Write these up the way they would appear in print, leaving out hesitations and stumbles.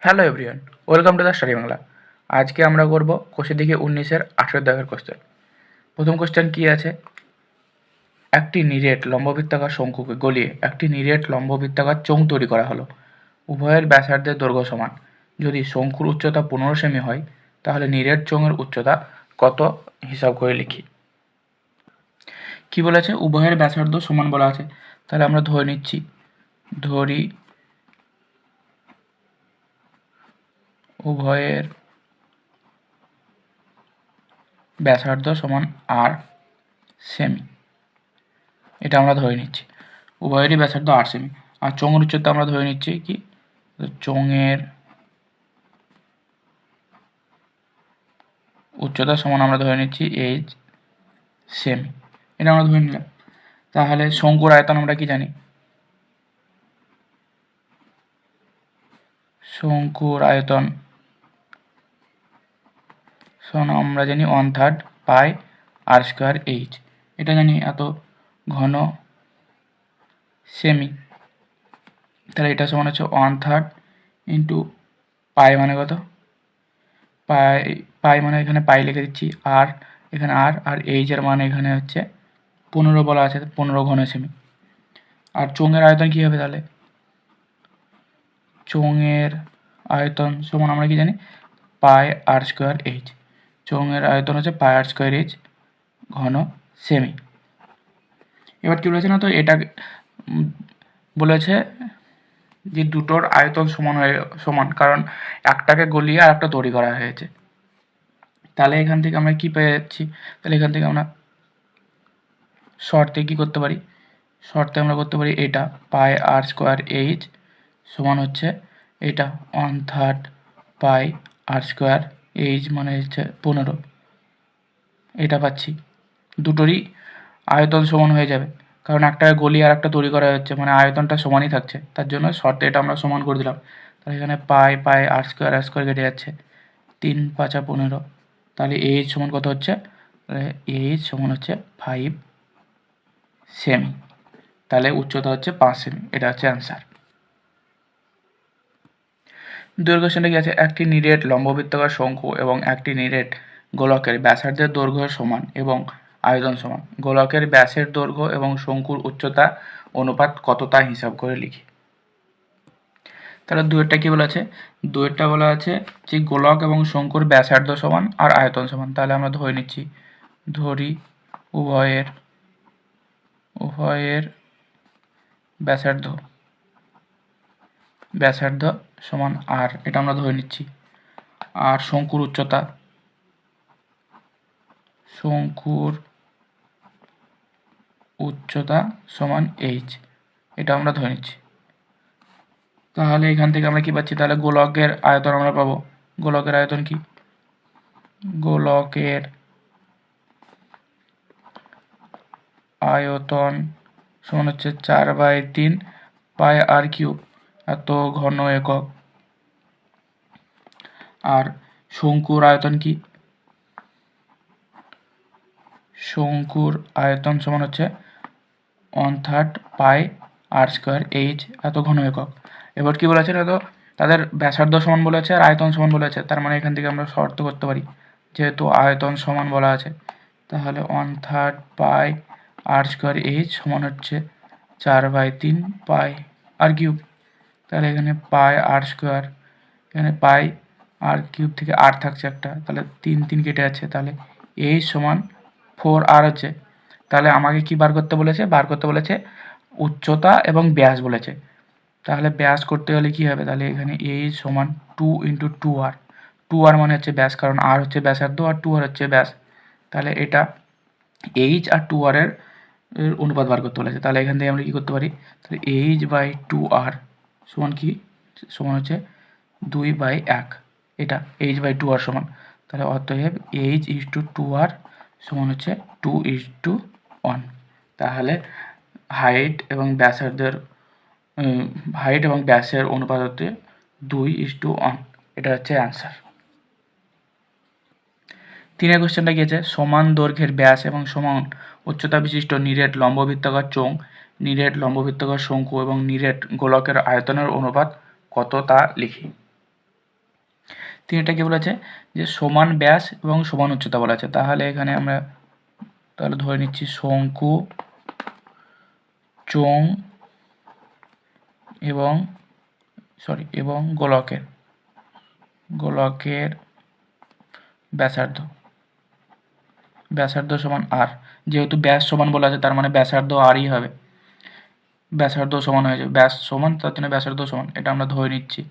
Hello everyone, welcome to the study Bangla. আজকে আমরা করব কোষের দিকে 19-এর 18 দাগের কোশ্চেন। প্রথম কোশ্চেন কি আছে, একটি নিরেট লম্ববৃত্তাকার শঙ্কুকে গলিয়ে একটি নিরেট লম্ববৃত্তাকার চোঙ তৈরি করা হলো। উভয়ের ব্যাসার্ধের দৈর্ঘ্য সমান। যদি শঙ্কুর উচ্চতা 15 সেমি হয়, তাহলে নিরেট চোঙের উচ্চতা কত হিসাব করে লিখি। কি বলেছে, উভয়ের ব্যাসার্ধ সমান বলা আছে, তাহলে আমরা ধরি উভয়ের ব্যাসার্ধ সমান আর সেমি। এটা আমরা ধরে নিচ্ছি, উভয়েরই ব্যাসার্ধ 8 সেমি। আর চোঙের উচ্চতা আমরা ধরে নিচ্ছি কি, চোঙের উচ্চতা সমান আমরা ধরে নিচ্ছি 8 সেমি। এটা আমরা ধরে নিলাম। তাহলে শঙ্কুর আয়তন আমরা কি জানি, শঙ্কুর আয়তন আমরা জানি 1/3 পাই আর স্কোয়ার এইচ। এটা জানি এত ঘন সেমি, তাহলে এটা সমান হচ্ছে 1/3 ইন্টু পাই মানে কত, পাই মানে এখানে পাই লিখে দিচ্ছি, আর এখানে আর এইচ এর মান এখানে হচ্ছে 15 বলা আছে, 15 ঘন সেমি। আর চোঙের আয়তন কি হবে, তাহলে চোঙের আয়তন সমান আমরা কি জানি, পাই আর স্কোয়ার এইচ। চোঙের আয়তন হচ্ছে পাই আর স্কোয়ার এইচ ঘন সেমি। এবার কি বলেছে না, তো এটা বলেছে যে দুটোর আয়তন সমান, কারণ একটাকে গলিয়ে আর একটা তৈরি করা হয়েছে। তাহলে এখান থেকে আমরা কি পেয়ে যাচ্ছি, তাহলে এখান থেকে আমরা শর্তে কি করতে পারি, শর্তে আমরা করতে পারি এটা পাই আর স্কোয়ার এইচ সমান হচ্ছে এটা 1/3 পাই আর স্কোয়ার এইচ মানে হচ্ছে 15। এটা পাচ্ছি, দুটোরই আয়তন সমান হয়ে যাবে, কারণ একটাকে গলিয়ে আর একটা তৈরি করা হচ্ছে, মানে আয়তনটা সমানই থাকছে। তার জন্য শর্তে এটা আমরা সমান করে দিলাম। তাহলে এখানে পাই আর স্কোয়ার কেটে যাচ্ছে, 3 × 5 = 15। তাহলে এইচ সমান কত হচ্ছে, এইচ সমান হচ্ছে 5 সেমি। তাহলে উচ্চতা হচ্ছে 5 সেমি। এটা হচ্ছে অ্যান্সার। দুই কোশ্চেনটা কি আছে, একটি নিরেট লম্ববৃত্তাকার শঙ্কু এবং একটি নিরেট গোলকের ব্যাসার্ধের দৈর্ঘ্য সমান এবং আয়তন সমান। গোলকের ব্যাসের দৈর্ঘ্য এবং শঙ্কুর উচ্চতা অনুপাত কত তা হিসাব করে লিখি। তাহলে দুয়েরটা কি বলা আছে, দুয়েরটা বলা আছে যে গোলক এবং শঙ্কুর ব্যাসার্ধ সমান আর আয়তন সমান। তাহলে আমরা ধরি উভয়ের ব্যাসার্ধ সমান আর, এটা আমরা ধরে নিচ্ছি। আর শঙ্কুর উচ্চতা সমান এইচ, এটা আমরা ধরে নিচ্ছি। তাহলে এখান থেকে আমরা কি পাচ্ছি, তাহলে গোলকের আয়তন আমরা পাবো, গোলকের আয়তন কি, গোলকের আয়তন সমান হচ্ছে 4/3 পাই আর কিউব, এত ঘন একক। আর শঙ্কুর আয়তন কি, শঙ্কুর আয়তন সমান হচ্ছে 1/3 পাই আর স্কোয়ার এইচ, এত ঘন একক। এবার কি বলেছে, তো তাদের ব্যাসার্ধ সমান বলেছে আর আয়তন সমান বলেছে, তার মানে এখান থেকে আমরা শর্ত করতে পারি, যেহেতু আয়তন সমান বলা আছে, তাহলে 1/3 পাই আর স্কোয়ার এইচ সমান হচ্ছে 4/3 পাই আর কিউব। তাহলে এখানে পাই আর স্কোয়ার, এখানে পাই আর কিউব থেকে আর থাকছে একটা, তাহলে 3 কেটে যাচ্ছে, তাহলে এইচ সমান 4 আর হচ্ছে। তাহলে আমাকে কি বার করতে বলেছে, উচ্চতা এবং ব্যাস বলেছে। তাহলে ব্যাস করতে হলে কি হবে, তাহলে এখানে এইচ সমান 2 × 2r। 2r মানে হচ্ছে ব্যাস, কারণ আর হচ্ছে ব্যাসার্ধ আর 2r হচ্ছে ব্যাস। তাহলে এটা এইচ আর 2r এর অনুপাত বার করতে বলেছে। তাহলে এখান থেকে আমরা কি করতে পারি, তাহলে h/2r সমান কি, সমান হচ্ছে 2/1। এটা h/2r সমান, তাহলে অতএব h/2r সমান হচ্ছে 2:1। তাহলে হাইট এবং ব্যাসের অনুপাত হচ্ছে 2:1। এটা হচ্ছে অ্যান্সার। 3 কোশ্চেনটা কি আছে, সমান দৈর্ঘ্যের ব্যাস এবং সমান উচ্চতা বিশিষ্ট নিরেট লম্ববৃত্তাকার চোঙ, নিরেট লম্ববৃত্তাকার শঙ্কু এবং নিরেট গোলকের আয়তনের অনুপাত কত তা লিখি। তিনটা কি বলেছে যে সমান ব্যাস এবং সমান উচ্চতা বলা আছে। তাহলে এখানে আমরা তাহলে ধরে নিচ্ছি শঙ্কু, চোঙ এবং এবং গোলকের ব্যাসার্ধ সমান আর। যেহেতু ব্যাস সমান বলা আছে তার মানে ব্যাসার্ধ আরই হবে, ব্যাসার্ধ সমান হয়ে যাবে, ব্যাস সমান তার জন্য ব্যাসার্ধ সমান, এটা আমরা ধরে নিচ্ছি।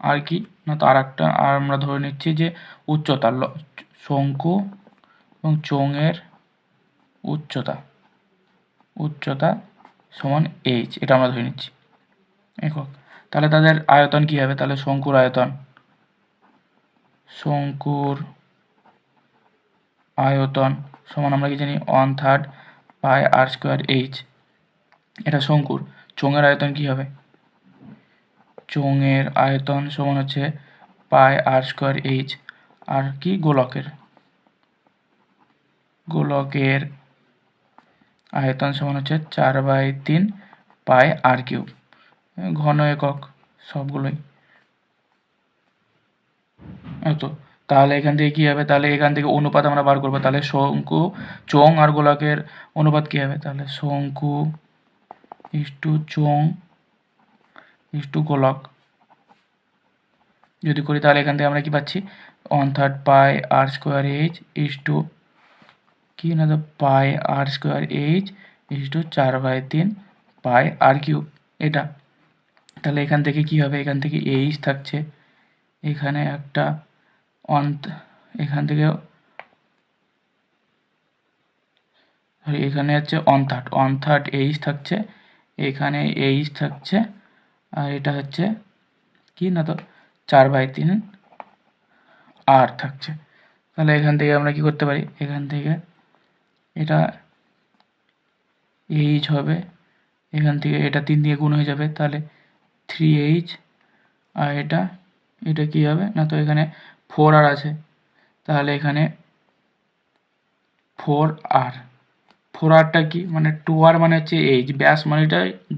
আর কি না, তো আর আমরা ধরে নিচ্ছি যে উচ্চতা, শঙ্কু এবং চোঙের উচ্চতা সমান এইচ, এটা আমরা ধরে নিচ্ছি একক। তাহলে তাদের আয়তন কি হবে, তাহলে শঙ্কুর আয়তন সমান আমরা কি জানি 1/3 পাই আর স্কোয়ার এইচ, এটা শঙ্কুর। চোঙের আয়তন কি হবে, চোঙের আয়তন সমান হচ্ছে পাই আর স্কোয়ার এইচ। আর কি গোলকের আয়তন সমান হচ্ছে 4/3 পাই আর কিউব, ঘন একক সবগুলোই এত। তাহলে এখান থেকে কি হবে, তাহলে এখান থেকে অনুপাত আমরা বার করবো। তাহলে শঙ্কু, চোঙ আর গোলকের অনুপাত কি হবে, তাহলে শঙ্কু ইস্টু চোঙ ইস্টু গোলক যদি করি, তাহলে এখান থেকে আমরা কি পাচ্ছি 1/3 পাই আর স্কোয়ার এইচ ইস্টু কি না, তো পাই আর স্কোয়ার এইচ ইস্টু 4/3 পাই আর কিউব, এটা। তাহলে এখান থেকে কি হবে, এখান থেকে এইচ থাকছে, এখানে একটা এখান থেকে এখানে হচ্ছে 1/3 এইচ থাকছে, এখানে এইচ থাকছে, আর এটা হচ্ছে কি না, তো 4/3 আর থাকছে। তাহলে এখান থেকে আমরা কি করতে পারি, এখান থেকে এটা এইচ হবে, এখান থেকে এটা 3 দিয়ে গুণ হয়ে যাবে, তাহলে 3h। আর এটা কি হবে না, তো এখানে 4r আছে, তাহলে এখানে 4rটা কি মানে 2r মানে হচ্ছে এইচ, ব্যাস মানে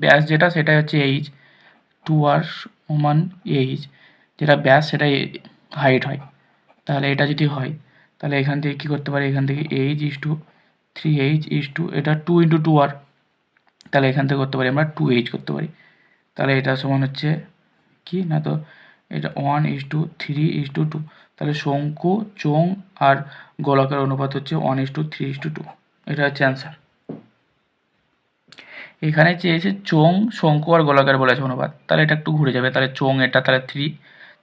ব্যাস যেটা সেটাই হচ্ছে এইচ, 2r সমান এইচ, যেটা ব্যাস সেটাই হাইট হয়। তাহলে এটা যদি হয় তাহলে এখান থেকে কি করতে পারি, এখান থেকে H is to 3h is to এটা 2 × 2r, তাহলে এখান থেকে করতে পারি আমরা 2h করতে পারি। তাহলে এটা সমান হচ্ছে কি না, তো এটা 1:3:2, তাহলে শঙ্কু, চোঙ আর গোলকের অনুপাত হচ্ছে 1:3:2, এটা হচ্ছে অ্যান্সার। এখানে চেয়েছে চোঙ, শঙ্কু আর গোলকের বলেছে অনুপাত, তাহলে এটা একটু ঘুরে যাবে, তাহলে চোঙ এটা তাহলে 3,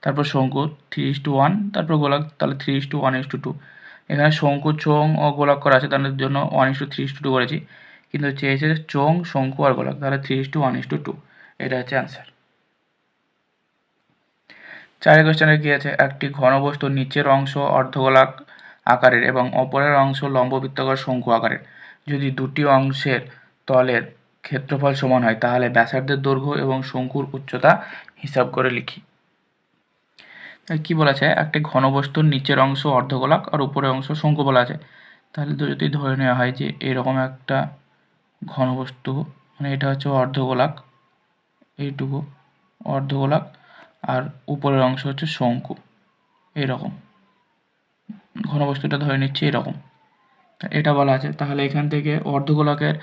তারপর শঙ্কু 3:1, তারপর গোলক তাহলে 3:1:2। এখানে শঙ্কু, চোঙ ও গোলক করা আছে, তাদের জন্য 1:3:2 করেছি, কিন্তু চেয়েছে চোঙ, শঙ্কু আর গোলক, তাহলে 3:1:2, এটা হচ্ছে অ্যান্সার। 4 কোশ্চেনে কি আছে, একটি ঘনবস্তুর নিচের অংশ অর্ধগোলক আকারের এবং অপরের অংশ লম্ববৃত্তাকার শঙ্কু আকারের, যদি দুটি অংশের তলের ক্ষেত্রফল সমান হয় তাহলে ব্যাসার্ধের দৈর্ঘ্য এবং শঙ্কুর উচ্চতা হিসাব করে লিখি। কি বলেছে, একটি ঘনবস্তুর নিচের অংশ অর্ধগোলক আর উপরের অংশ শঙ্কু বলা আছে। তাহলে যদি ধরে নেওয়া হয় যে এরকম একটা ঘনবস্তু, মানে এটা হচ্ছে অর্ধগোলক, এইটুকু অর্ধগোলক, আর উপরের অংশ হচ্ছে শঙ্কু, এরকম ঘনবস্তুটা ধরে নিচ্ছি এরকম, এটা বলা আছে। তাহলে এখান থেকে অর্ধগোলকের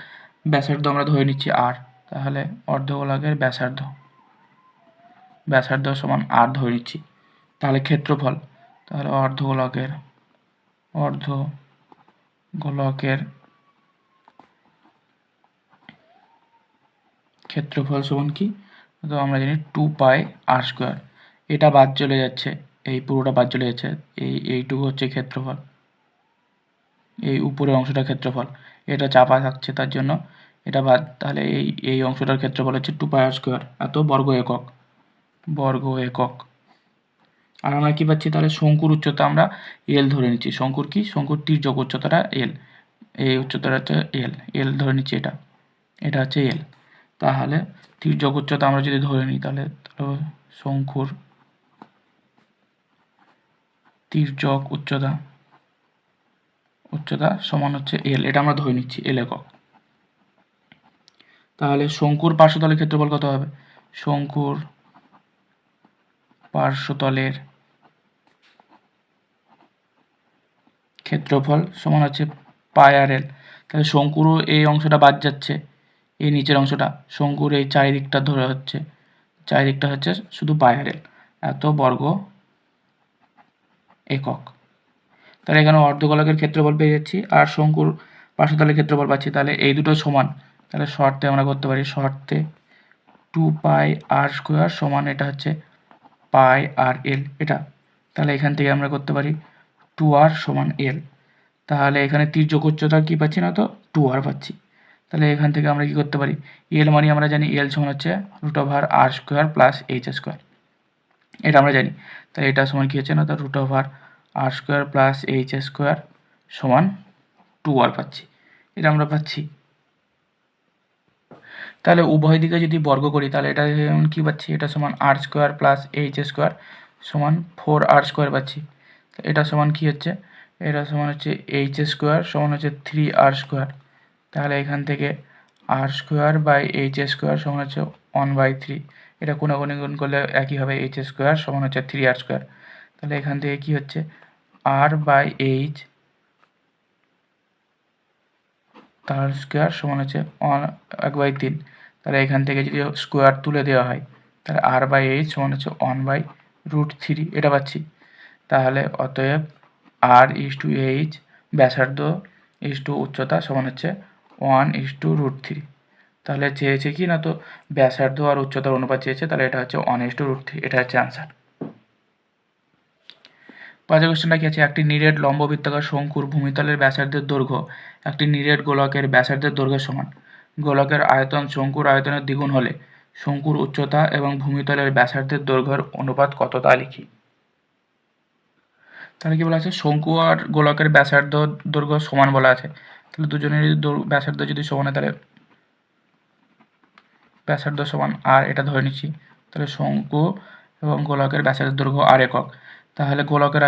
ব্যাসার্ধ আমরা ধরে নিচ্ছি আর, তাহলে অর্ধগোলকের ব্যাসার্ধ সমান আর ধরে নিচ্ছি। তাহলে ক্ষেত্রফল, তাহলে অর্ধগোলকের ক্ষেত্রফল সমান কি, তো আমরা জানি 2 পাই আর স্কোয়ার, এটা বাদ চলে যাচ্ছে, এই পুরোটা বাদ চলে যাচ্ছে, এইটুকু হচ্ছে ক্ষেত্রফল, এই উপরের অংশটা ক্ষেত্রফল, এটা চাপা থাকছে তার জন্য এটা বাদ, তাহলে এই অংশটার ক্ষেত্রফল হচ্ছে 2 পাই আর স্কোয়ার, এত বর্গ একক। আর আমরা কি পাচ্ছি, তাহলে শঙ্কুর উচ্চতা আমরা এল ধরে নিচ্ছি, শঙ্কুর তির্যক উচ্চতাটা এল, এই উচ্চতাটা হচ্ছে এল ধরে নিচ্ছি, এটা হচ্ছে এল। তাহলে তির্যক উচ্চতা আমরা যদি ধরে নিই, তাহলে শঙ্কুর তির্যক উচ্চতা সমান হচ্ছে এল, এটা আমরা ধরে নিচ্ছি এল একক। তাহলে শঙ্কুর পার্শ্বতলের ক্ষেত্রফল কত হবে, শঙ্কুর পার্শ্বতলের ক্ষেত্রফল সমান হচ্ছে পাই আর এল। তাহলে শঙ্কুরও এই অংশটা বাদ যাচ্ছে, এই নিচের অংশটা শঙ্কুর এই চারিদিকটা ধরে হচ্ছে, চারিদিকটা হচ্ছে শুধু পাই আর এল, এত বর্গ একক। তাহলে এখানে অর্ধগোলকের ক্ষেত্রফল পেয়ে যাচ্ছি আর শঙ্কুর পার্শ্বতলের ক্ষেত্রফল পাচ্ছি। তাহলে এই দুটো সমান, তাহলে শর্তে আমরা করতে পারি, শর্তে 2 পাই আর স্কোয়ার সমান এটা হচ্ছে পাই আর এল এটা। তাহলে এখান থেকে আমরা করতে পারি 2r সমান এল। তাহলে এখানে তির্যক উচ্চতা কি পাচ্ছি না, তো 2r পাচ্ছি। তাহলে এখান থেকে আমরা কি করতে পারি, এল মানে আমরা জানি এল সমান হচ্ছে √r square plus H square, এটা আমরা জানি। তাহলে এটা সমান কি হচ্ছে না, তো √r square plus H square সমান 2r পাচ্ছি, এটা আমরা পাচ্ছি। তাহলে উভয় দিকে যদি বর্গ করি তাহলে এটা কি পাচ্ছি, এটা সমান r square plus H square সমান 4r স্কোয়ার পাচ্ছি। এটা সমান কি হচ্ছে, এটা সমান হচ্ছে এইচ স্কোয়ার সমান হচ্ছে 3r স্কোয়ার। তাহলে এখান থেকে r square by H square সমান হচ্ছে 1/3, এটা কোণাগুণি গুণ করলে একই হবে, এইচ স্কোয়ার সমান হচ্ছে 3r স্কোয়ার। তাহলে এখান থেকে কি হচ্ছে r বাই এইচ তার স্কোয়ার সমান হচ্ছে 1/3। তাহলে এখান থেকে যদি স্কোয়ার তুলে দেওয়া হয় তাহলে r বাই এইচ সমান হচ্ছে 1/√3, এটা পাচ্ছি। তাহলে অতএব r/h ব্যাসার্ধ উচ্চতা সমান হচ্ছে 1/√3। তাহলে চেয়েছে কি না, তো ব্যাসার্ধ আর উচ্চতার অনুপাত চেয়েছে, তাহলে এটা হচ্ছে 1/√3, এটা হচ্ছে আনসার। পাঁচের কোশ্চেনটা কি আছে, একটি নিরেট লম্ববৃত্তাকার শঙ্কুর ভূমিতলের ব্যাসার্ধের দৈর্ঘ্য একটি নিরেট গোলকের ব্যাসার্ধের দৈর্ঘ্যের সমান। গোলকের আয়তন শঙ্কুর আয়তনের দ্বিগুণ হলে শঙ্কুর উচ্চতা এবং ভূমিতলের ব্যাসার্ধের দৈর্ঘ্যের অনুপাত কত তা লিখি। তাহলে কি বলা আছে, শঙ্কু আর গোলকের ব্যাসার্ধ দৈর্ঘ্য সমান বলা আছে। তাহলে দুজনেরই ব্যাসার্ধ যদি সমান হয় তাহলে ব্যাসার্ধ সমান আর, এটা ধরে নিচ্ছি। তাহলে শঙ্কু এবং গোলকের ব্যাসার্ধের দৈর্ঘ্য আর একক। তাহলে গোলকের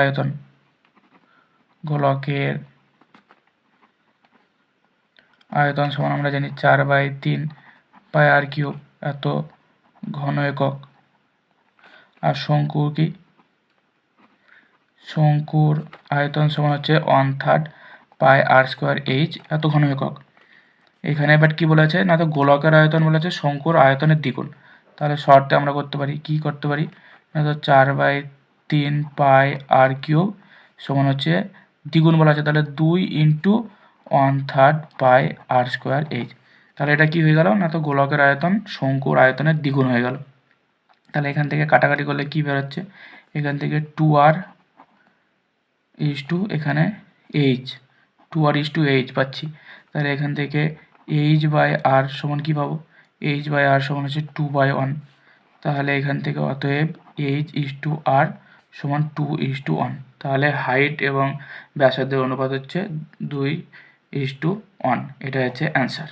আয়তন সমান আমরা জানি 4/3 পাই আর কিউব, এত ঘন একক। আর শঙ্কুর আয়তন সমান হচ্ছে 1/3 পাই আর স্কোয়ার এইচ, এত ঘন একক। এখানে বাট কি বলেছে না, তো গোলকের আয়তন বলেছে শঙ্কুর আয়তনের দ্বিগুণ। তাহলে শর্তে আমরা করতে পারি, কি করতে পারি না, তো 4/3 পাই আর কিউব সমান হচ্ছে দ্বিগুণ বলা আছে, তাহলে 2 × 1/3 পাই আর স্কোয়ার এইচ। তাহলে এটা কি হয়ে গেল না, তো গোলকের আয়তন শঙ্কুর আয়তনের দ্বিগুণ হয়ে গেল। তাহলে এখান থেকে কাটাকাটি করলে কি বেরোচ্ছে, এখান থেকে 2r এখানে h, 2r h পাচ্ছি। তাহলে এখান থেকে h/r সমান কি পাবো, h/r সমান হচ্ছে 2/1। তাহলে এখান থেকে অতএব h/r সমান 2:1। তাহলে হাইট এবং ব্যাসার্ধের অনুপাত হচ্ছে 2:1, এটা হচ্ছে অ্যান্সার।